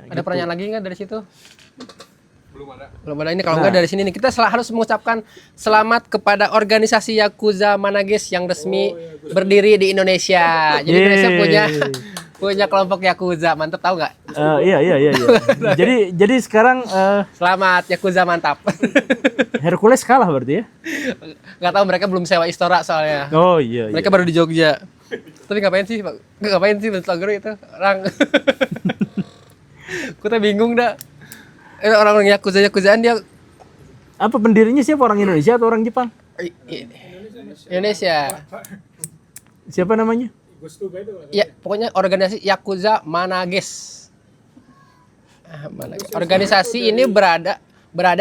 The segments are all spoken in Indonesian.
Ada gitu. pertanyaan lagi nggak dari situ? Belum ada ini. Kalau Nah. nggak dari sini nih, kita harus mengucapkan selamat kepada organisasi Yakuza Manages yang resmi berdiri di Indonesia. Jadi Indonesia punya kelompok Yakuza, mantap, tahu nggak? Iya. Jadi sekarang Selamat Yakuza, mantap. Hercules kalah berarti ya? Nggak tahu, mereka belum sewa Istora soalnya. Oh iya. Mereka baru di Jogja. Tapi ngapain sih, Pak? Ngapain sih vlogger itu? Orang. Kita bingung dah. Orang Yakuzaan dia Apa pendirinya siapa, orang Indonesia atau orang Jepang? Indonesia. Siapa namanya? Ya, pokoknya organisasi Yakuza Manages. Organisasi ini berada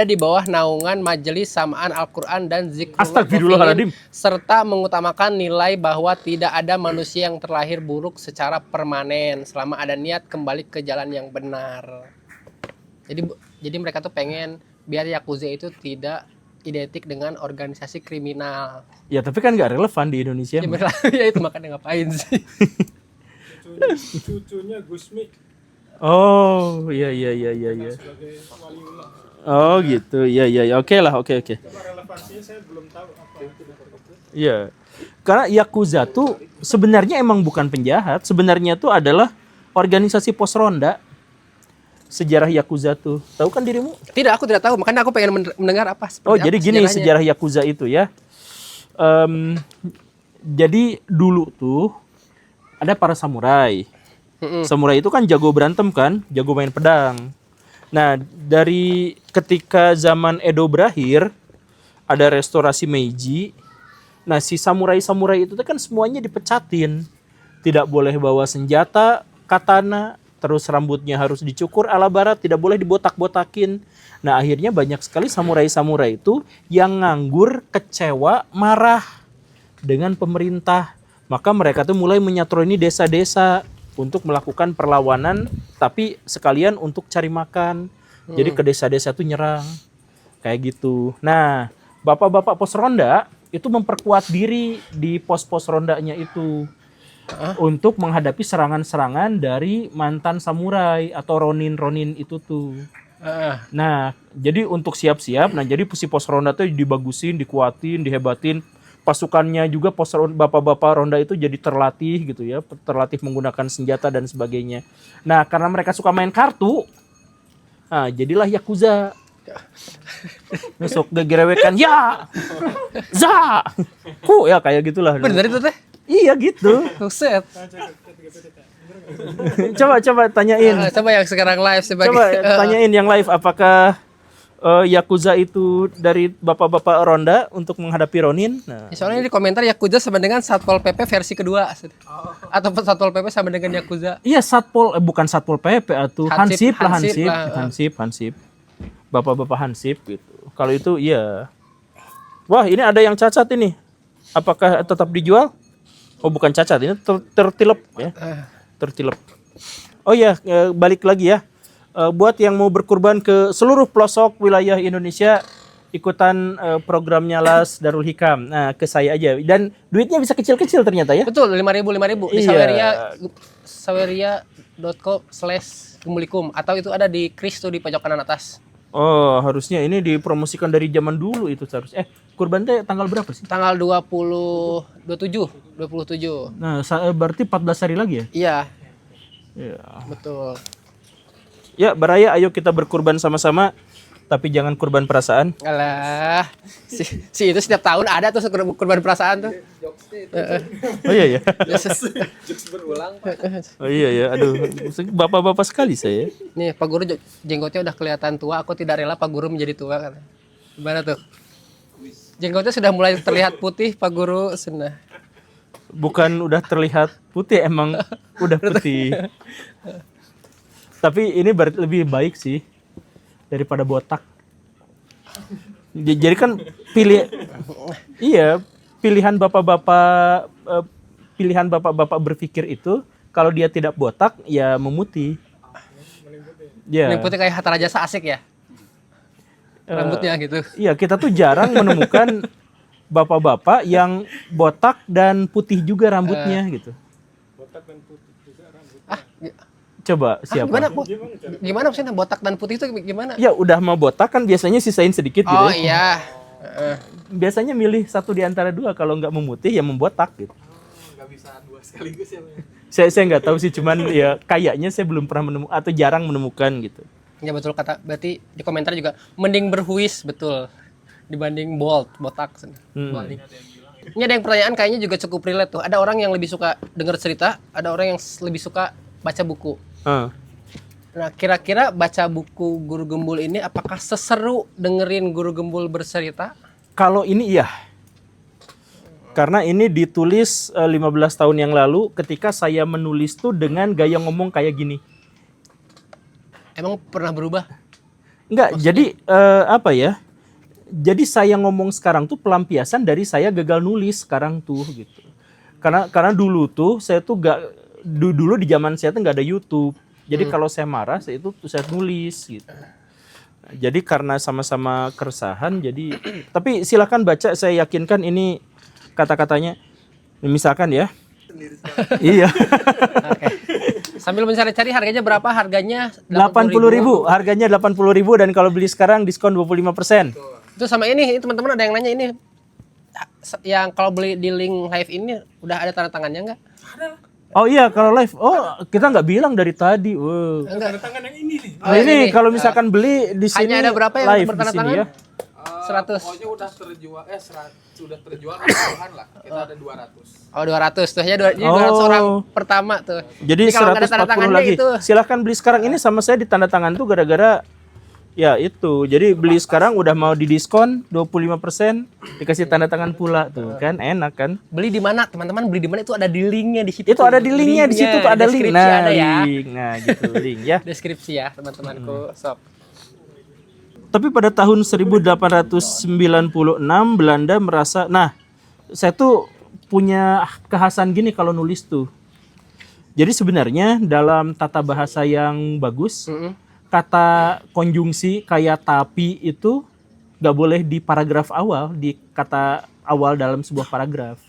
di bawah naungan Majelis Samaan Al-Quran dan Zikrullah Astagfirullahaladzim. serta mengutamakan nilai bahwa tidak ada manusia yang terlahir buruk secara permanen selama ada niat kembali ke jalan yang benar. Jadi mereka tuh pengen biar Yakuza itu tidak identik dengan organisasi kriminal. Ya tapi kan nggak relevan di Indonesia. Ya itu makanya ngapain sih? Cucunya Gusmi Oh iya. sebagai waliullah. Oh gitu. Iya. Oke. Coba relevansinya saya belum tahu apa itu. Iya. Karena Yakuza tuh sebenarnya emang bukan penjahat. Sebenarnya tuh adalah organisasi pos ronda. Sejarah Yakuza tuh. Tahu kan dirimu? Tidak, aku tidak tahu. Makanya aku pengen mendengar apa. Oh jadi gini sejarah Yakuza itu ya. Jadi dulu tuh ada para samurai. Samurai itu kan jago berantem kan, jago main pedang. Nah dari ketika zaman Edo berakhir, ada restorasi Meiji. Nah si samurai-samurai itu kan semuanya dipecatin. Tidak boleh bawa senjata, katana, terus rambutnya harus dicukur ala barat, tidak boleh dibotak-botakin. Nah akhirnya banyak sekali samurai-samurai itu yang nganggur, kecewa, marah dengan pemerintah. Maka mereka tuh mulai menyatroni desa-desa untuk melakukan perlawanan, tapi sekalian untuk cari makan. Jadi ke desa-desa tuh nyerang. Kayak gitu. Nah bapak-bapak pos ronda itu memperkuat diri di pos-pos rondanya itu. Untuk menghadapi serangan-serangan dari mantan samurai atau ronin-ronin itu tuh. Nah, jadi untuk siap-siap, jadi si pos ronda tuh dibagusin, dikuatin, dihebatin. Pasukannya juga bapak-bapak ronda itu jadi terlatih gitu ya, terlatih menggunakan senjata dan sebagainya. Nah, karena mereka suka main kartu, nah jadilah Yakuza. Besok gegerewekan ya, za, ku ya kayak gitulah. Bener itu teh? Iya gitu. Buset. Coba tanyain. Coba yang sekarang live sebagai. Coba tanyain yang live apakah Yakuza itu dari bapak-bapak ronda untuk menghadapi Ronin. Nah, Soalnya di komentar Yakuza sama dengan Satpol PP versi kedua. Atau Satpol PP sama dengan Yakuza. iya bukan Satpol PP atau Hansip Hansip. Bapak-bapak Hansip gitu. Kalau itu iya. Wah, ini ada yang cacat ini. Apakah tetap dijual? Oh, bukan cacat, ini tertilep ya. Tertilep. Oh ya, balik lagi ya. Buat yang mau berkurban ke seluruh pelosok wilayah Indonesia, ikutan programnya Las Darul Hikam. Nah, ke saya aja. Dan duitnya bisa kecil-kecil ternyata ya. Betul, 5.000 di Iya. saweria.co/gemulikum atau itu ada di Kris tuh di pojok kanan atas. Oh, harusnya ini dipromosikan dari zaman dulu itu seharusnya. Kurban teh tanggal berapa sih? Tanggal 27. Nah, berarti 14 hari lagi ya? Iya, Iya. betul. Ya, Baraya, ayo kita berkurban sama-sama. Tapi jangan kurban perasaan. Alah, si itu setiap tahun ada tuh kurban perasaan tuh. Oh iya ya. Jokes berulang, Pak. Oh iya ya. Aduh, bapak-bapak sekali saya. Nih, Pak Guru jenggotnya udah kelihatan tua. Aku tidak rela Pak Guru menjadi tua kan. Gimana tuh? Jenggotnya sudah mulai terlihat putih, Pak Guru. Senah. Bukan udah terlihat putih, emang udah putih. Tapi ini lebih baik sih daripada botak. Jadi kan pilihan bapak-bapak berpikir itu kalau dia tidak botak ya memutih. Ya. Ini putih kayak Hatta Rajasa asik ya. Rambutnya gitu. Iya, kita tuh jarang menemukan bapak-bapak yang botak dan putih juga rambutnya gitu. Botak dan putih juga rambut. Coba siapa? Gimana maksudnya botak dan putih itu gimana? Ya udah mau botak kan biasanya sisain sedikit gitu. Oh ya. iya. Biasanya milih satu di antara dua, kalau nggak memutih ya membotak gitu. Nggak bisa dua sekaligus ya. Saya nggak tahu sih, cuman ya kayaknya saya belum pernah menemukan atau jarang menemukan gitu. Ya betul kata, berarti di komentar juga mending berhuis betul dibanding botak. Ini ada yang pertanyaan kayaknya juga cukup relate tuh. Ada orang yang lebih suka dengar cerita, ada orang yang lebih suka baca buku. Nah, kira-kira baca buku Guru Gembul ini apakah seseru dengerin Guru Gembul bercerita? Kalau ini iya. Karena ini ditulis 15 tahun yang lalu ketika saya menulis tuh dengan gaya ngomong kayak gini. Emang pernah berubah? Enggak, jadi apa ya? Jadi saya ngomong sekarang tuh pelampiasan dari saya gagal nulis sekarang tuh gitu. Karena dulu tuh saya tuh dulu di zaman saya tuh nggak ada YouTube. Jadi kalau saya marah saya nulis gitu. Jadi karena sama-sama keresahan jadi tapi silakan baca, saya yakinkan ini kata-katanya misalkan ya. Iya. Oke. Sambil mencari-cari harganya berapa? Harganya 80.000. Harganya 80.000 dan kalau beli sekarang diskon 25%. Itu sama ini teman-teman ada yang nanya ini yang kalau beli di link live ini udah ada tanda tangannya nggak? Oh iya kalau live. Oh, kita nggak bilang dari tadi. Wow. Tanda tangan yang ini nih. Nah, ini kalau misalkan beli di sini hanya ada berapa yang live bertanda di sini tangan? ya. 100. Pokoknya udah terjual sudah terjual puluhan lah. Kita ada 200. Oh 200 tuh ya 200 orang pertama tuh. Jadi kalau nggak ada tanda 140 tangannya lagi. itu. Silahkan beli sekarang ini sama saya di tanda tangan tuh gara-gara ya itu. Jadi beli sekarang udah mau didiskon 25%, dikasih tanda tangan pula tuh kan enak kan. Beli di mana teman-teman? Beli di mana itu ada di linknya di situ. Itu ada di linknya di situ tuh ada link. Deskripsi Nah, ada ya. link. Nah, gitu link ya. Deskripsi ya teman-temanku. Sob. Tapi pada tahun 1896 Belanda merasa, nah saya tuh punya kekhasan gini kalau nulis tuh. Jadi sebenarnya dalam tata bahasa yang bagus, kata konjungsi kayak tapi itu nggak boleh di paragraf awal, di kata awal dalam sebuah paragraf.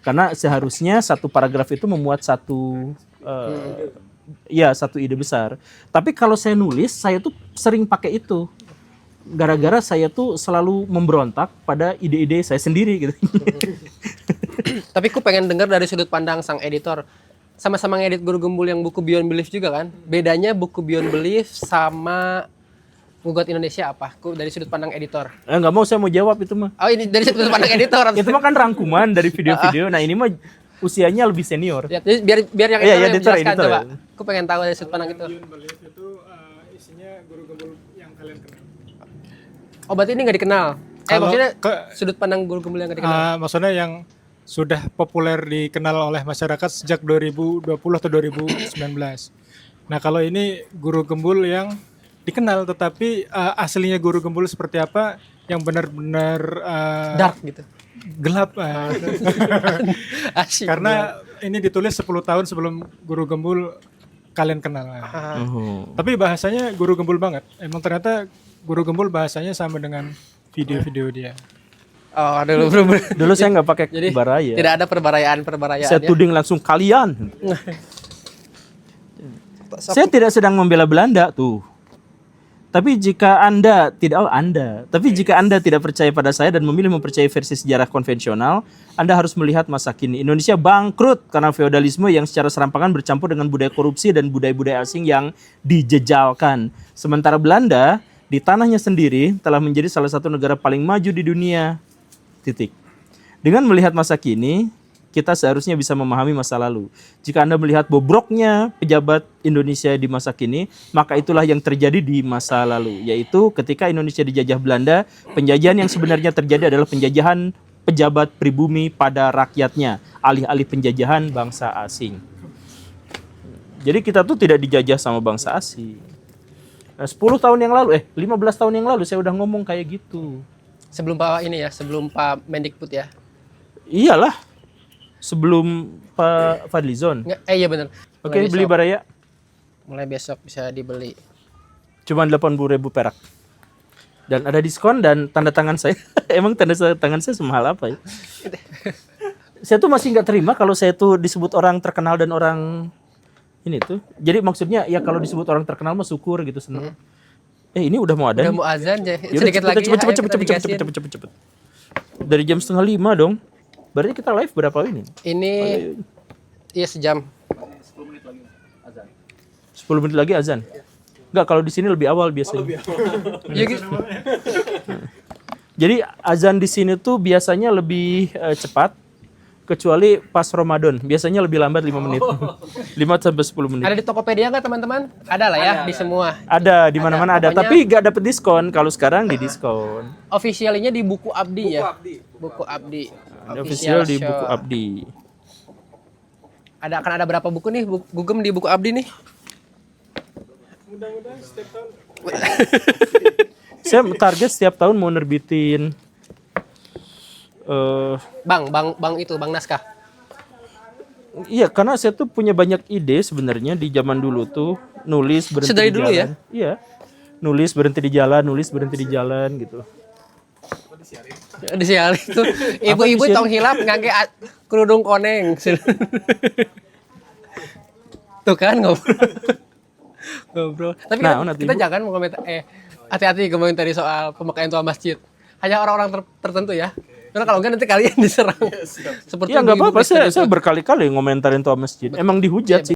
Karena seharusnya satu paragraf itu memuat satu ide besar. Tapi kalau saya nulis, saya tuh sering pakai itu. Gara-gara saya tuh selalu memberontak pada ide-ide saya sendiri gitu. Tapi aku pengen dengar dari sudut pandang sang editor. Sama-sama ngedit Guru Gembul yang buku Beyond Belief juga kan? Bedanya buku Beyond Belief sama Ngugot Indonesia apa? Aku dari sudut pandang editor. Nggak mau, saya mau jawab itu mah. Oh ini dari sudut pandang editor. Itu mah kan rangkuman dari video-video. Nah ini mah usianya lebih senior. Ya, jadi biar yang Iya, editor yang editor, menjelaskan editor. coba. Aku pengen tahu dari sudut pandang itu. Beyond Belief itu isinya Guru Gembul yang kalian kenal. Oh berarti ini nggak dikenal? Kalau Maksudnya sudut pandang Guru Gembul yang nggak dikenal? Maksudnya yang sudah populer dikenal oleh masyarakat sejak 2020 atau 2019. Nah kalau ini Guru Gembul yang dikenal, tetapi aslinya Guru Gembul seperti apa yang benar-benar Dark gitu. gelap. Asyik. Karena ini ditulis 10 tahun sebelum Guru Gembul kalian kenal. Tapi bahasanya Guru Gembul banget. Emang ternyata Guru Gembul bahasanya sama dengan video-video dia. Oh aduh bro. Dulu saya nggak pakai Jadi baraya. tidak ada perbarayaan Saya tuding langsung kalian. Saya tidak sedang membela Belanda tuh. Tapi jika Anda tidak percaya pada saya dan memilih mempercayai versi sejarah konvensional, Anda harus melihat masa kini. Indonesia bangkrut karena feodalisme yang secara serampangan bercampur dengan budaya korupsi dan budaya-budaya asing yang dijejalkan. Sementara Belanda di tanahnya sendiri telah menjadi salah satu negara paling maju di dunia. Titik. Dengan melihat masa kini, kita seharusnya bisa memahami masa lalu. Jika Anda melihat bobroknya pejabat Indonesia di masa kini, maka itulah yang terjadi di masa lalu, yaitu ketika Indonesia dijajah Belanda, penjajahan yang sebenarnya terjadi adalah penjajahan pejabat pribumi pada rakyatnya, alih-alih penjajahan bangsa asing. Jadi kita tuh tidak dijajah sama bangsa asing. 10 tahun yang lalu, 15 tahun yang lalu saya udah ngomong kayak gitu. Sebelum sebelum Pak Mendikbud ya. Iyalah. Sebelum Pak Fadlizon. Iya benar. Oke, beli baraya. Mulai besok bisa dibeli. Cuma 80.000 perak. Dan ada diskon dan tanda tangan saya. Emang tanda tangan saya semahal apa ya? Saya tuh masih nggak terima kalau saya tuh disebut orang terkenal dan orang Ini tuh. Jadi maksudnya ya kalau disebut orang terkenal mah syukur gitu seneng. Ini udah mau ada. Udah nih. mau azan aja. Yaudah, Sedikit lagi ya. Ayo kita digasin. cepet. Dari jam 4:30 dong. Berarti kita live berapa ini? Ini iya sejam. 10 menit lagi azan. Enggak, kalau di sini lebih awal biasanya. Iya gitu. Jadi azan di sini tuh biasanya lebih cepat kecuali pas Ramadan. Biasanya lebih lambat 5 menit. 5 sampai 10 menit. Ada di Tokopedia nggak teman-teman? Ada lah ya di semua. Ada di mana-mana ada, Pokoknya- tapi nggak dapet diskon. Kalau sekarang di diskon. Officialnya di Buku Abdi ya. Buku Abdi. Ada official di shop. Buku Abdi. Akan ada berapa buku nih Gugem di Buku Abdi nih? Mudah-mudahan setiap tahun Saya target setiap tahun mau nerbitin Bang naskah. iya, karena saya tuh punya banyak ide sebenarnya di zaman dulu tuh nulis berhenti Sedari di dulu jalan. ya? Iya. Nulis berhenti di jalan gitu. Disial itu. Ibu-ibu disial? tong hilap ngangge kerudung koneng. Tuh kan ngobrol. Tapi Nah, kita jangan mengomentar hati-hati komentari soal pemakaian tua masjid. Hanya orang-orang tertentu ya. Karena kalau enggak nanti kalian diserang. Seperti Iya, nggak ibu-ibu apa-apa, Kristen saya itu. berkali-kali ngomentarin tua masjid. Emang dihujat sih.